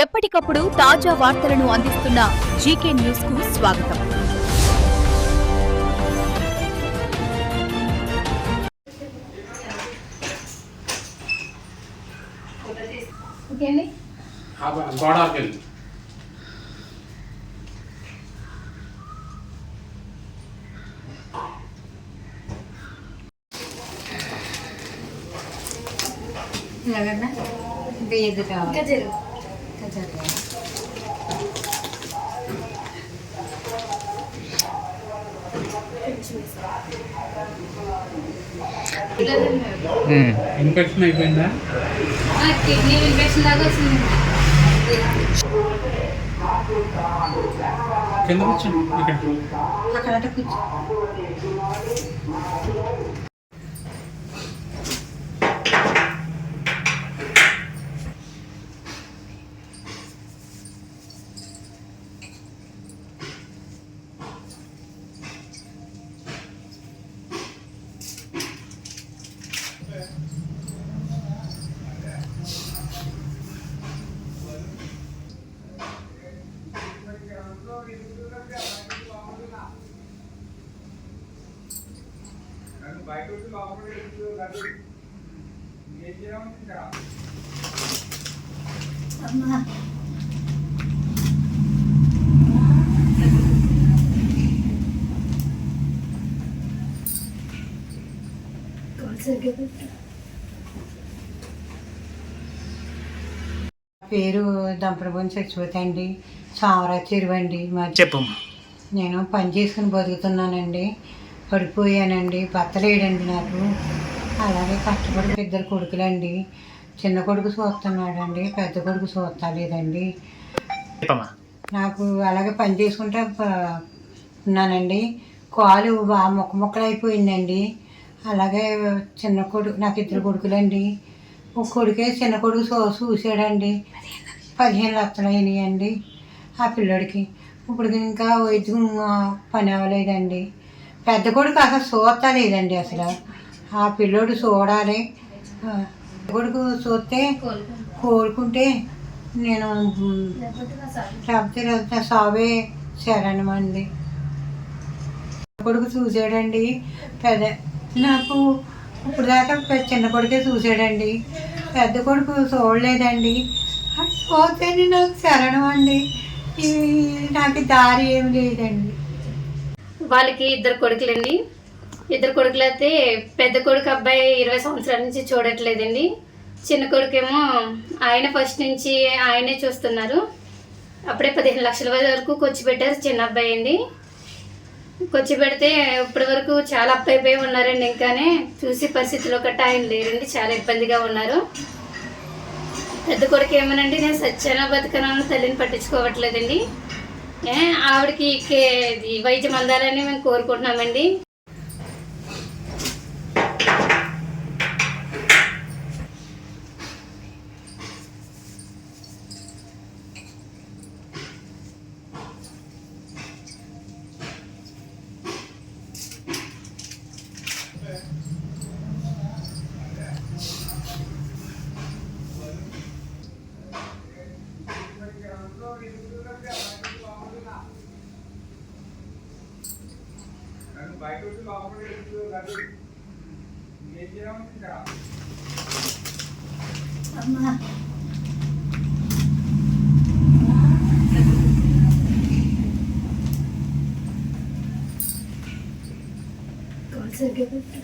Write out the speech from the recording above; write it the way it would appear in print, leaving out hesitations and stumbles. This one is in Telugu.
ఎప్పటికప్పుడు తాజా వార్తలను అందిస్తున్న జీకే న్యూస్ కు స్వాగతం. ఇలాగన్నా వేది కావాలి ఇన్ఫెక్షన్ అయిపోయిందా? కిడ్నీ ఇన్ఫెక్షన్ లాగా వచ్చింది. కింద కూర్చోండి. అక్కడ కూర్చో. పేరు దంపడబోని చచ్చిపోతాయండి. సామరాజ్ చెరువండి. చెప్పమ్మా. నేను పని చేసుకుని బతుకుతున్నానండి. పడిపోయానండి. భర్త లేడండి నాకు. అలాగే కష్టపడి ఇద్దరు కొడుకులండి. చిన్న కొడుకు చూస్తున్నాడండి, పెద్ద కొడుకు చూస్తలేదండి. నాకు అలాగే పని చేసుకుంటే ఉన్నానండి. కాలు బాగా ముక్కలు అయిపోయిందండి. అలాగే చిన్న కొడుకు, నాకు ఇద్దరు కొడుకులండి. ఒక కొడుకే చిన్న కొడుకు చూసాడండి. 15 లక్షలు అయినాయండి ఆ పిల్లడికి. ఇప్పుడు ఇంకా వైద్యం పని అవ్వలేదండి. పెద్ద కొడుకు అసలు చూస్తలేదండి. అసలు ఆ పిల్లోడు చూడాలి. కొడుకు చూస్తే కోరుకుంటే నేను లేకపోతే సావే శరణమండి. కొడుకు చూసాడండి. నాకు ఇప్పుడు దాకా చిన్న కొడుకే చూసాడండి. పెద్ద కొడుకు చూడలేదండి. అది చూస్తేనే నాకు శరణం అండి. నాకు దారి ఏమి లేదండి. వాళ్ళకి ఇద్దరు కొడుకులండి. ఇద్దరు కొడుకులు అయితే పెద్ద కొడుకు అబ్బాయి 20 సంవత్సరాల నుంచి చూడట్లేదండి. చిన్న కొడుకేమో ఆయన ఫస్ట్ నుంచి ఆయనే చూస్తున్నారు. అప్పుడే 15 లక్షల వరకు ఖర్చు పెట్టారు చిన్న అబ్బాయి అండి. ఖర్చు పెడితే ఇప్పటి వరకు చాలా అప్పైపోయి ఉన్నారండి. ఇంకానే చూసి పరిస్థితిలో గట్ట ఆయన లేరండి. చాలా ఇబ్బందిగా ఉన్నారు. పెద్ద కొడుకు ఏమోనండి, నేను సత్యాన బతుకనని తల్లిని పట్టించుకోవట్లేదండి. ఆవిడకి వైద్యం అందాలని మేము కోరుకుంటున్నామండి. అమ్మా సరిగ్గా